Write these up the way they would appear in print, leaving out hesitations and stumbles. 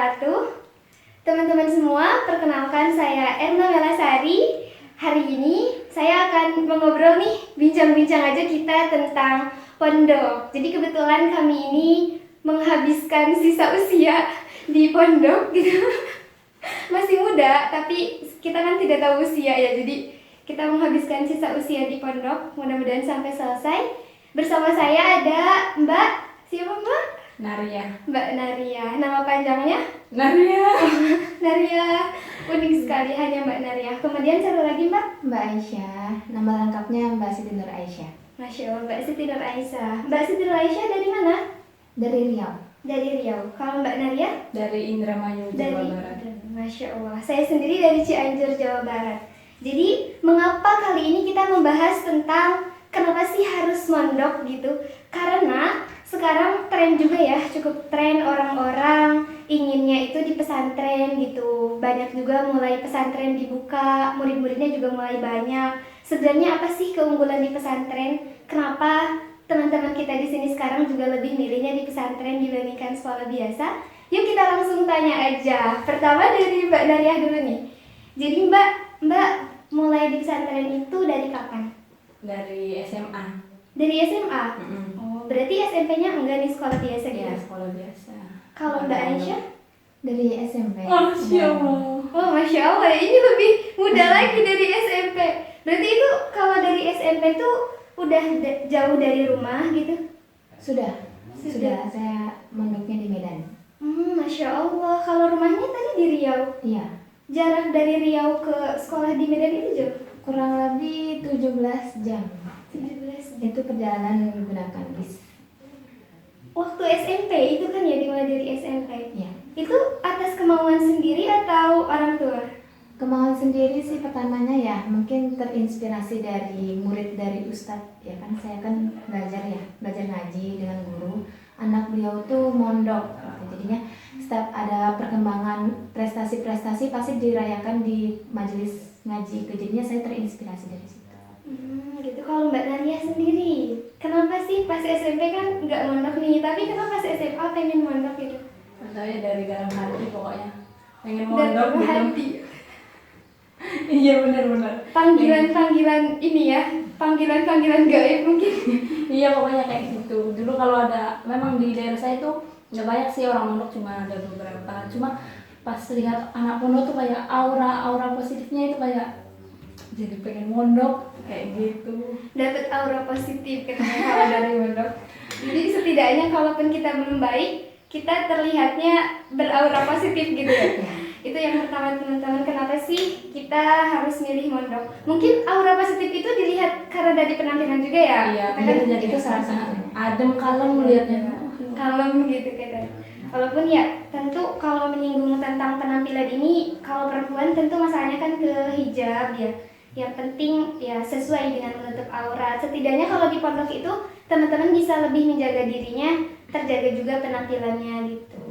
wabarakatuh. Teman-teman semua, perkenalkan saya Erna Melasari. Hari ini saya akan mengobrol nih, bincang-bincang aja kita tentang pondok. Jadi kebetulan kami ini menghabiskan sisa usia di pondok gitu. Masih muda, tapi kita kan tidak tahu usia ya. Jadi kita menghabiskan sisa usia di pondok, mudah-mudahan sampai selesai. Bersama saya ada Mbak, siapa Mbak? Naria. Mbak Naria, nama panjangnya? Naria. Naria, unik sekali hanya Mbak Naria. Kemudian satu lagi Mbak? Mbak Aisyah, nama lengkapnya Mbak Siti Nur Aisyah. Masya Allah, Mbak Siti Nur Aisyah. Mbak Siti Nur Aisyah dari mana? Dari Riau. Dari Riau. Kalau Mbak Naria? Dari Indramayu, Jawa Dari Barat. Masya Allah, saya sendiri dari Cianjur, Jawa Barat. Jadi, mengapa kali ini kita membahas tentang kenapa sih harus mondok gitu? Karena sekarang tren juga ya, cukup tren orang-orang inginnya itu di pesantren gitu. Banyak juga mulai pesantren dibuka, murid-muridnya juga mulai banyak. Sebenarnya apa sih keunggulan di pesantren? Kenapa teman-teman kita di sini sekarang juga lebih milihnya di pesantren dibandingkan sekolah biasa? Yuk kita langsung tanya aja. Pertama dari Mbak Naria dulu nih. Jadi Mbak mulai di pesantren itu dari kapan? Dari SMA. Dari SMA? Oh, berarti SMP-nya enggak nih sekolah biasa gitu? Ya, sekolah biasa. Kalau Mbak Aisyah? Dari SMP. Masya Allah. Oh, Masya Allah, ini lebih muda lagi dari SMP. Berarti itu kalau dari SMP tuh udah jauh dari rumah gitu? Sudah. Saya mondoknya di Medan. Masya Allah, kalau rumahnya tadi di Riau. Iya. Jarak dari Riau ke sekolah di Medan itu jauh? Kurang lebih 17 jam. 17. Itu perjalanan menggunakan bis. Waktu SMP itu kan ya, dimulai dari SMP. Iya. Itu atas kemauan sendiri atau orang tua? Kemauan sendiri sih pertamanya ya, mungkin terinspirasi dari murid dari Ustadz. Ya kan, saya kan belajar ngaji dengan guru. Anak beliau tuh mondok. Jadinya setiap ada perkembangan prestasi-prestasi pasti dirayakan di majelis ngaji. Jadinya saya terinspirasi dari situ. Gitu. Kalau Mbak Naria sendiri, kenapa sih pas SMP kan nggak mondok nih, tapi kenapa pas SMA pengen mondok gitu? Saya dari dalam hati pokoknya. Pengen Dan mondok gitu. hati. Iya benar-benar. Panggilan ini ya, panggilan gaib mungkin. Iya pokoknya kayak gitu. Dulu kalau ada, memang di daerah saya tuh nggak banyak sih orang mondok, cuma ada beberapa. Cuma pas lihat anak pondok tuh kayak aura positifnya itu kayak jadi pengen mondok kayak gitu. Dapat aura positif katanya kalau dari mondok. Jadi setidaknya kalaupun kita belum baik, kita terlihatnya beraura positif gitu ya. Itu yang pertama teman-teman, kenapa sih kita harus milih mondok? Mungkin aura positif itu dilihat karena dari penampilan juga ya. Iya, Kita kan jadi itu sangat adem kalem melihatnya. kalem gitu kita. Walaupun ya tentu kalau menyinggung tentang penampilan ini, kalau perempuan tentu masalahnya kan ke hijab ya. Yang penting ya sesuai dengan menutup aurat. Setidaknya kalau di pondok itu teman-teman bisa lebih menjaga dirinya, terjaga juga penampilannya gitu.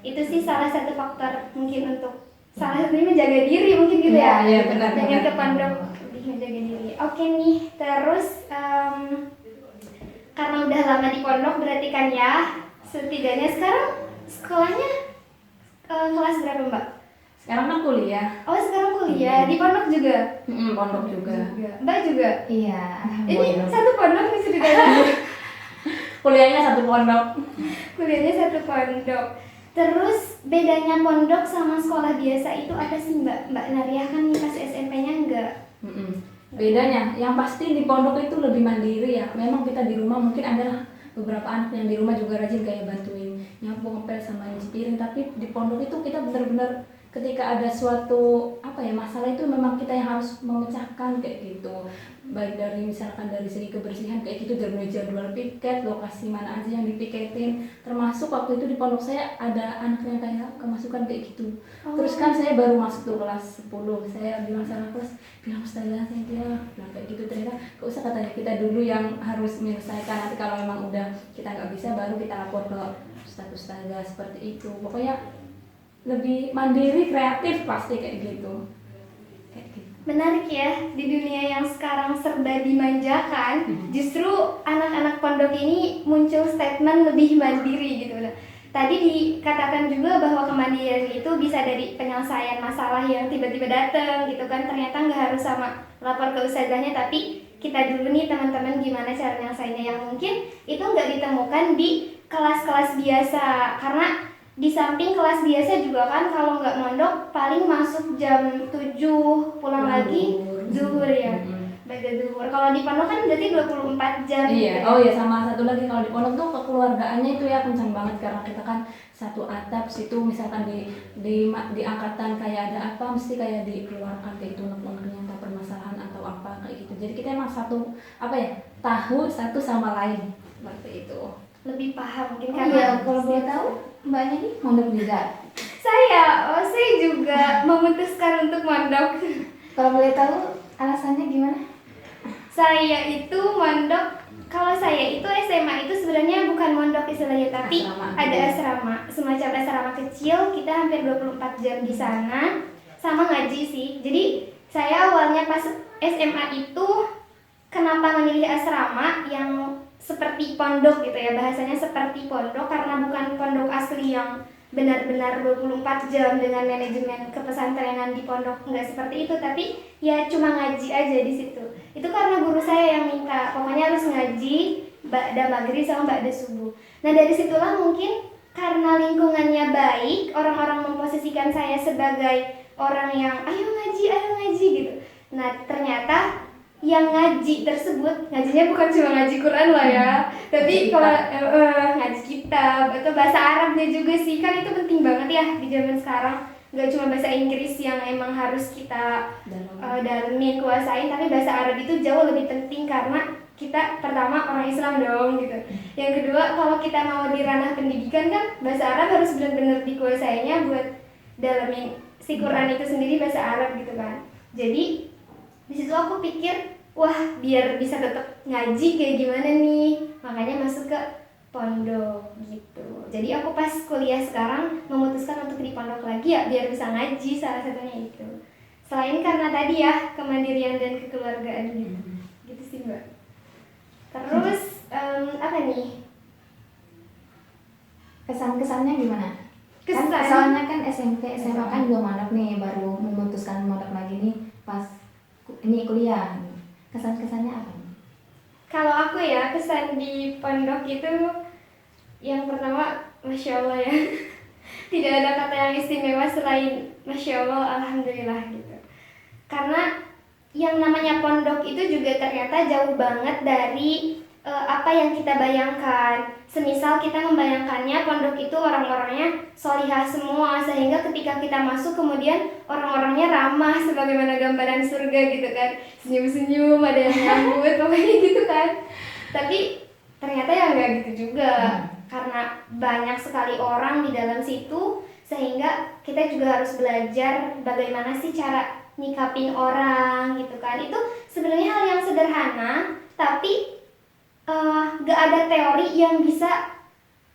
Itu sih salah satu faktor mungkin untuk salah satunya menjaga diri mungkin gitu ya. Iya, benar. Dengan ke pondok lebih menjaga diri. Oke nih, terus karena udah lama di pondok berarti kan ya, setidaknya sekarang sekolahnya kelas berapa Mbak? Sekarang kan kuliah. Oh sekarang kuliah, di pondok juga? Pondok juga. Mbak juga? Iya. Ini satu pondok nih ceritanya. Kuliahnya satu pondok. Kuliahnya satu pondok. Terus bedanya pondok sama sekolah biasa itu apa sih Mbak? Mbak Naria kan pas SMP-nya enggak? Bedanya, yang pasti di pondok itu lebih mandiri ya. Memang kita di rumah mungkin ada beberapa anak yang di rumah juga rajin kayak bantuin nyapu, ngepel sama nyuci piring. Tapi di pondok itu kita benar-benar ketika ada suatu masalah itu memang kita yang harus memecahkan kayak gitu. Baik dari misalkan dari segi kebersihan kayak gitu, dari jadwal piket, lokasi mana aja yang dipiketin. Termasuk waktu itu di pondok saya ada anak yang kayak kemasukan kayak gitu. Terus kan saya baru masuk tuh kelas 10. Saya bilang sama kelas, bilang ustazah saya bilang kayak gitu, ternyata gak usah katanya, kita dulu yang harus menyelesaikan. Nanti kalau memang udah kita nggak bisa baru kita lapor ke ustazah seperti itu. Pokoknya lebih mandiri, kreatif pasti kayak gitu. Menarik ya, di dunia yang sekarang serba dimanjakan, justru anak-anak pondok ini muncul statement lebih mandiri gitu. Tadi dikatakan juga bahwa kemandirian itu bisa dari penyelesaian masalah yang tiba-tiba datang gitu kan. Ternyata nggak harus sama lapor ke ustazahnya, tapi kita dulu nih teman-teman gimana cara nyelesainnya, yang mungkin itu nggak ditemukan di kelas-kelas biasa. Karena di samping kelas biasa juga kan kalau nggak mondok paling masuk jam 7 pulang lagi zuhur ya. Baca zuhur. Kalau di pondok kan berarti 24 jam. Iya, gitu. oh ya, sama satu lagi kalau di pondok tuh kekeluargaannya itu ya kencang banget, karena kita kan satu atap situ, misalkan di angkatan kayak ada apa mesti kayak dikeluarkan kayak itu unek-uneknya, entah permasalahan atau apa kayak gitu. Jadi kita emang satu apa ya, tahu satu sama lain seperti itu. Lebih paham mungkin Oh karena iya, kalau boleh tahu mbaknya nih mondok juga. saya juga memutuskan untuk mondok. Kalau boleh tahu alasannya gimana? Saya itu mondok, kalau saya itu SMA itu sebenarnya bukan mondok istilahnya, tapi Asrama. ada asrama, semacam asrama kecil. Kita hampir 24 jam di sana, sama ngaji sih. Jadi saya awalnya pas SMA itu kenapa memilih asrama yang seperti pondok gitu ya, bahasanya seperti pondok, karena bukan pondok asli yang benar-benar 24 jam dengan manajemen kepesantrenan di pondok, nggak seperti itu, tapi ya cuma ngaji aja di situ. Itu karena guru saya yang minta pokoknya harus ngaji ba'da maghrib sama ba'da subuh. Nah dari situlah mungkin karena lingkungannya baik, orang-orang memposisikan saya sebagai orang yang ayo ngaji gitu. Nah ternyata yang ngaji tersebut, ngajinya bukan cuma ngaji Quran lah ya, tapi kalau ngaji kitab atau bahasa Arabnya juga sih, kan itu penting banget ya di zaman sekarang. Nggak cuma bahasa Inggris yang emang harus kita dalamin, kuasain, tapi bahasa Arab itu jauh lebih penting karena kita pertama orang Islam dong gitu. Yang kedua, kalau kita mau di ranah pendidikan kan bahasa Arab harus benar-benar dikuasainya buat dalamin si Quran itu sendiri bahasa Arab gitu kan. Jadi di situ aku pikir, wah biar bisa tetap ngaji kayak gimana nih, makanya masuk ke pondok gitu. Jadi aku pas kuliah sekarang memutuskan untuk di pondok lagi ya biar bisa ngaji, salah satunya itu. Selain karena tadi ya kemandirian dan kekeluargaan gitu sih mbak. Terus apa nih? Kesan-kesannya gimana? Kesan? Kan soalnya kan SMP, SMA kan belum mondok nih, baru memutuskan mondok lagi nih pas ini kuliah. Kesan-kesannya apa? Kalau aku ya kesan di pondok itu yang pertama Masya Allah ya. Tidak ada kata yang istimewa selain Masya Allah, Alhamdulillah gitu. Karena yang namanya pondok itu juga ternyata jauh banget dari apa yang kita bayangkan. Semisal kita membayangkannya pondok itu orang-orangnya solihah semua, sehingga ketika kita masuk kemudian orang-orangnya ramah sebagaimana gambaran surga gitu kan, senyum-senyum, ada yang nyambut pokoknya gitu kan. Tapi ternyata ya nggak gitu juga, karena banyak sekali orang di dalam situ, sehingga kita juga harus belajar bagaimana sih cara nyikapin orang gitu kan. Itu sebenarnya hal yang sederhana, tapi gak ada teori yang bisa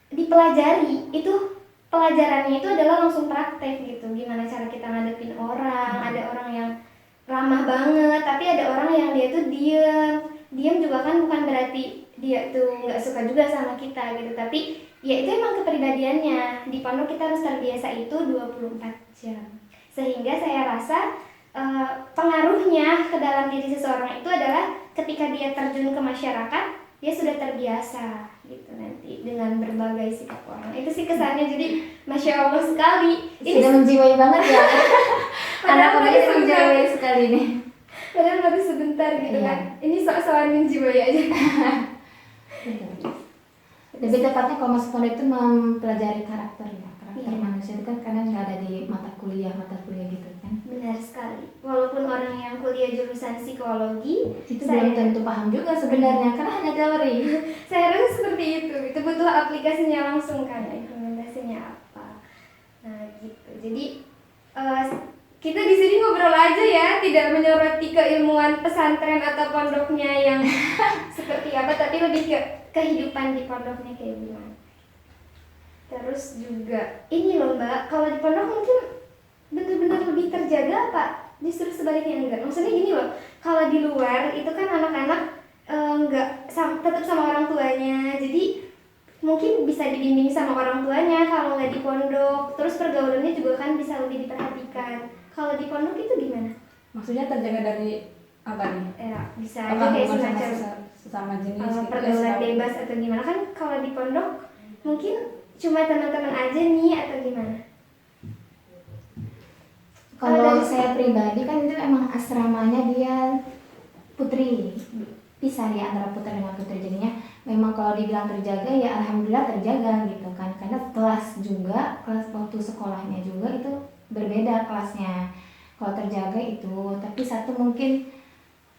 dipelajari. Itu pelajarannya itu adalah langsung praktek gitu, gimana cara kita ngadepin orang. Ada orang yang ramah banget, tapi ada orang yang dia tuh diam juga kan, bukan berarti dia tuh nggak suka juga sama kita gitu, tapi ya itu emang kepribadiannya. Di pondok kita harus terbiasa itu 24 jam, sehingga saya rasa pengaruhnya ke dalam diri seseorang itu adalah ketika dia terjun ke masyarakat, dia sudah terbiasa gitu nanti dengan berbagai sikap orang. Itu sih kesannya, jadi Masya Allah sekali. Ini Sudah menjiwai banget ya. Anak-anak baru menjiwai sekali nih. padahal baru sebentar gitu Iya. kan. Ini sok-sokan menjiwai aja. Lebih tepatnya kalau masuk pondok itu mempelajari karakter ya. Karakter Iya. manusia itu kan kadang nggak ada di mata kuliah gitu kan. Benar sekali. Walaupun orang yang kuliah jurusan psikologi, Itu saya belum tentu paham juga sebenarnya karena hanya teori. saya rasa seperti itu. Itu butuh aplikasinya langsung kan, implementasinya apa. Nah gitu. Jadi kita di sini ngobrol aja ya, tidak menyoroti keilmuan pesantren atau pondoknya yang seperti apa, tapi lebih ke kehidupan di pondoknya kayak gimana. Terus juga ini loh mbak, kalau di pondok mungkin benar-benar lebih terjaga apa? Justru sebaliknya enggak. Maksudnya gini loh, kalau di luar itu kan anak-anak tetap sama orang tuanya, jadi mungkin bisa dibimbing sama orang tuanya kalau nggak di pondok. Terus pergaulannya juga kan bisa lebih diperhatikan. Kalau di pondok itu gimana? Maksudnya terjaga dari apa nih? Ya bisa aja Apa kayak hubungan sama semacam sesama jenis gitu ya, pergaulan sesama- bebas atau gimana, kan kalau di pondok mungkin cuma teman-teman aja nih atau gimana? Kalau saya pribadi kan itu emang asramanya dia putri, pisah ya antara putra dengan putri, jadinya memang kalau dibilang terjaga ya alhamdulillah terjaga gitu kan, karena kelas juga, kelas waktu sekolahnya juga itu berbeda kelasnya. Kalau terjaga itu, tapi satu mungkin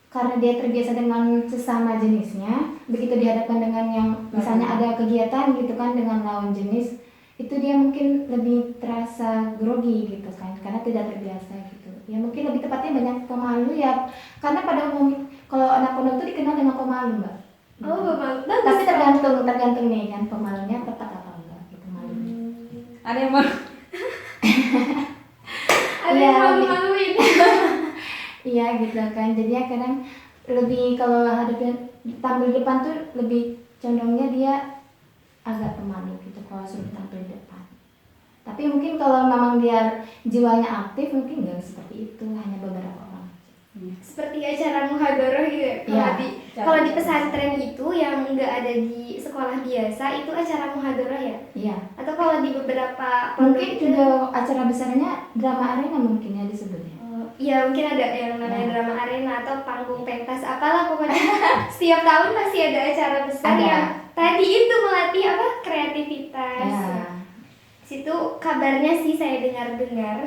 karena dia terbiasa dengan sesama jenisnya, begitu dihadapkan dengan yang misalnya ada kegiatan gitu kan dengan lawan jenis, itu dia mungkin lebih terasa grogi gitu kan, karena tidak terbiasa gitu. Ya mungkin lebih tepatnya banyak pemalu ya, karena pada umumnya kalau anak pondok itu dikenal dengan pemalu, Mbak. Oh, bagus. Tapi tergantung nih kan pemalunya tepat apa enggak gitu malu. Ada yang mau Ada Iya, yang malu-maluin. Iya gitu kan, jadinya kadang lebih kalau hadapin tampil di depan tuh lebih condongnya dia agak pemalu gitu kalau suruh tampil di depan. Tapi mungkin kalau memang dia jiwanya aktif mungkin nggak seperti itu, hanya beberapa orang. Seperti acara muhadharah gitu ya. Iya. Kalau di pesantren itu yang nggak ada di sekolah biasa itu acara muhadharah ya. Iya. Atau kalau di beberapa Mungkin pondok juga acara besarnya drama arena mungkin ya disebutnya. iya mungkin ada yang namanya Ya. drama arena atau panggung pentas apalah pokoknya setiap tahun pasti ada acara besar Ada. yang tadi itu melatih apa kreativitas. Ya. Situ kabarnya sih saya dengar-dengar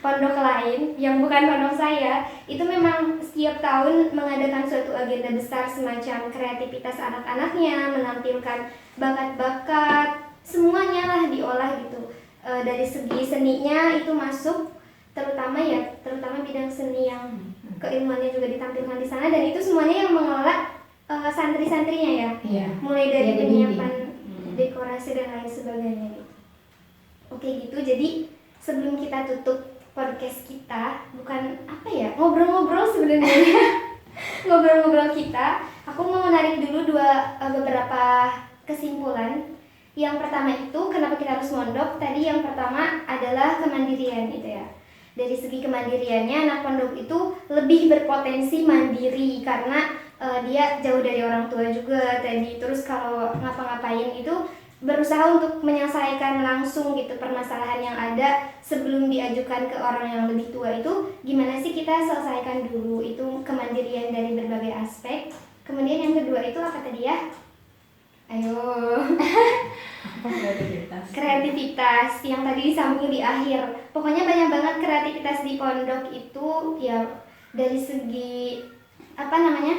pondok lain yang bukan pondok saya itu memang setiap tahun mengadakan suatu agenda besar semacam kreativitas anak-anaknya, menampilkan bakat-bakat, semuanya lah diolah gitu. Dari segi seninya itu masuk, terutama bidang seni yang keilmuannya juga ditampilkan di sana, dan itu semuanya yang mengelola santri-santrinya ya. Iya. Mulai dari Iya, dibimbing. penyiapan dekorasi dan lain sebagainya gitu. Oke gitu, jadi sebelum kita tutup podcast kita, bukan apa ya, ngobrol-ngobrol sebenarnya. Ngobrol-ngobrol kita, aku mau menarik dulu beberapa kesimpulan. Yang pertama itu kenapa kita harus mondok? Tadi yang pertama adalah kemandirian gitu ya. Dari segi kemandiriannya, anak pondok itu lebih berpotensi mandiri karena dia jauh dari orang tua juga tadi. Terus kalau ngapa-ngapain itu berusaha untuk menyelesaikan langsung gitu permasalahan yang ada sebelum diajukan ke orang yang lebih tua. Itu gimana sih kita selesaikan dulu, itu kemandirian dari berbagai aspek. Kemudian yang kedua itu apa tadi ya? Ayo. apa kreativitas? Kreativitas yang tadi disambung di akhir. Pokoknya banyak banget kreativitas di pondok itu ya, dari segi apa namanya?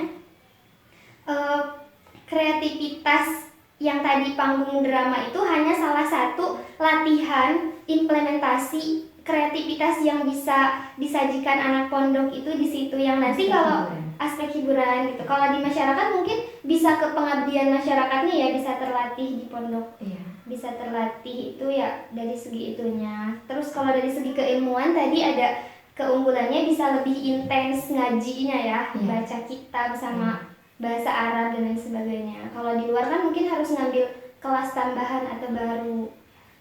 Kreativitas yang tadi panggung drama itu hanya salah satu latihan implementasi kreativitas yang bisa disajikan anak pondok itu di situ, yang nanti kalau aspek hiburan gitu. Kalau di masyarakat mungkin bisa ke pengabdian masyarakatnya ya, bisa terlatih di pondok. Iya. Bisa terlatih itu ya dari segi itunya. Terus kalau dari segi keilmuan tadi ada keunggulannya, bisa lebih intens ngajinya ya, Iya. baca kitab sama bahasa Arab dan lain sebagainya. Kalau di luar kan mungkin harus ngambil kelas tambahan atau baru.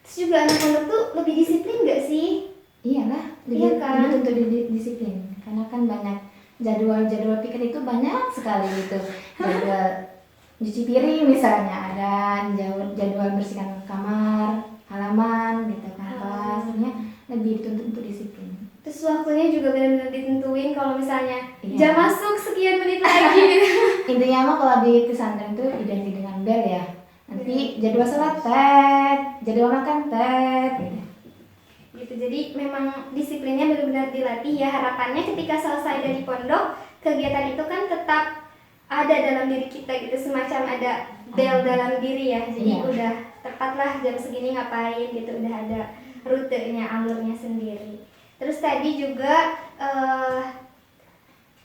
Terus juga anak pondok tuh lebih disiplin nggak sih? Iyalah, Iya kan? lebih tuntut disiplin. Karena kan banyak jadwal pikir itu banyak sekali gitu. Jadwal cuci piring misalnya ada, jadwal bersihkan kamar, halaman gitu kan, kelasnya lebih dituntut untuk disiplin. Terus waktunya juga benar-benar ditentuin, kalau misalnya Iya. jam masuk sekian menit lagi gitu. Intinya mah kalau di pesantren itu identik dengan bel ya. Nanti jadwal sholat tet, jadwal makan tet gitu. Gitu, jadi memang disiplinnya benar-benar dilatih ya. Harapannya ketika selesai dari pondok, kegiatan itu kan tetap ada dalam diri kita gitu, semacam ada bel dalam diri ya. Jadi Iya. udah tepatlah jam segini ngapain gitu, udah ada rutenya, alurnya sendiri. Terus tadi juga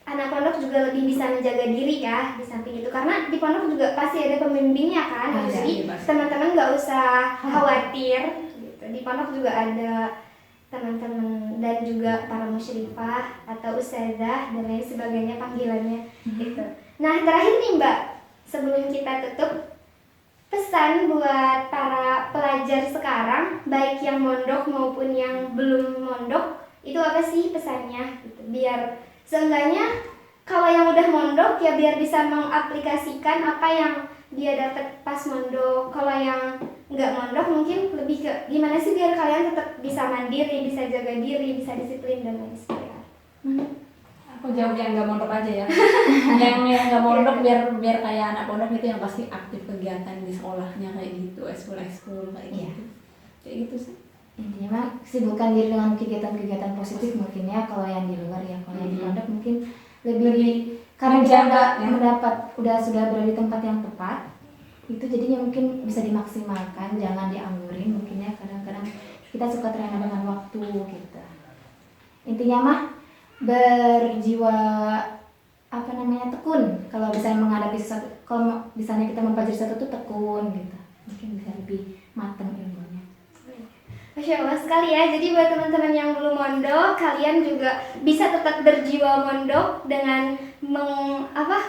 anak pondok juga lebih bisa menjaga diri ya di samping itu, karena di pondok juga pasti ada pembimbingnya kan. Ada, Jadi iya, pasti. teman-teman nggak usah khawatir gitu. Di pondok juga ada teman-teman dan juga para musyrifah atau ustazah dan lain sebagainya panggilannya gitu. Nah terakhir nih Mbak, sebelum kita tutup, pesan buat para pelajar sekarang, baik yang mondok maupun yang belum mondok, itu apa sih pesannya? Gitu. Biar seenggaknya kalau yang udah mondok ya biar bisa mengaplikasikan apa yang dia dapat pas mondok. Kalau yang nggak mondok mungkin lebih ke gimana sih biar kalian tetap bisa mandiri, bisa jaga diri, bisa disiplin dan lain sebagainya. Aku jawab yang nggak mondok aja ya. yang nggak mondok biar kayak anak pondok itu yang pasti aktif kegiatan di sekolahnya kayak gitu, ekskul kayak Iya. gitu. Kayak gitu sih. Intinya mah sibukkan diri dengan kegiatan-kegiatan positif mungkin ya kalau yang di luar ya. Kalau yang di pondok mungkin lebih karena kita menjaga, sudah berada di tempat yang tepat. Itu jadinya mungkin bisa dimaksimalkan, jangan dianggurin mungkin ya. Kadang-kadang kita suka terlena dengan waktu gitu. Intinya mah berjiwa tekun. Kalau misalnya menghadapi sesuatu, kalau misalnya kita mempelajari sesuatu tuh tekun gitu, mungkin bisa lebih matang ilmunya. Masya Allah sekali ya. Jadi buat teman-teman yang belum mondok, kalian juga bisa tetap berjiwa mondok dengan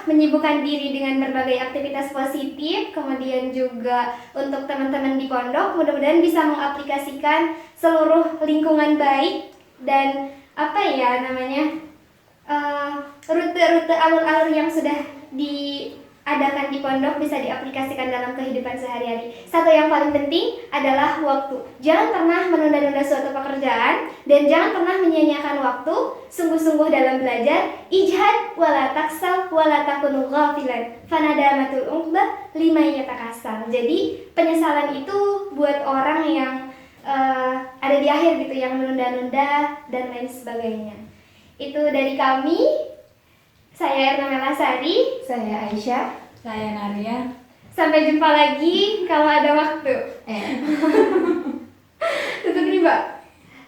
menyibukkan diri dengan berbagai aktivitas positif. Kemudian juga untuk teman-teman di pondok, mudah-mudahan bisa mengaplikasikan seluruh lingkungan baik dan rute-rute alur-alur yang sudah diadakan di pondok bisa diaplikasikan dalam kehidupan sehari-hari. Satu yang paling penting adalah waktu. Jangan pernah menunda-nunda suatu pekerjaan dan jangan pernah menyia-nyiakan waktu. Sungguh-sungguh dalam belajar. Ijhad wala taksal wala takunu ghafilan. Fanadamatul uqbah liman yatakasal. Jadi penyesalan itu buat orang yang ada di akhir gitu, yang menunda-nunda dan lain sebagainya. Itu dari kami. Saya Erna Melasari. Saya Aisyah. Saya Naria. Sampai jumpa lagi kalau ada waktu. Tutup nih Mbak.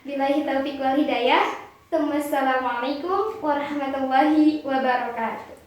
Billahi taufiq wal hidayah. Assalamualaikum warahmatullahi wabarakatuh.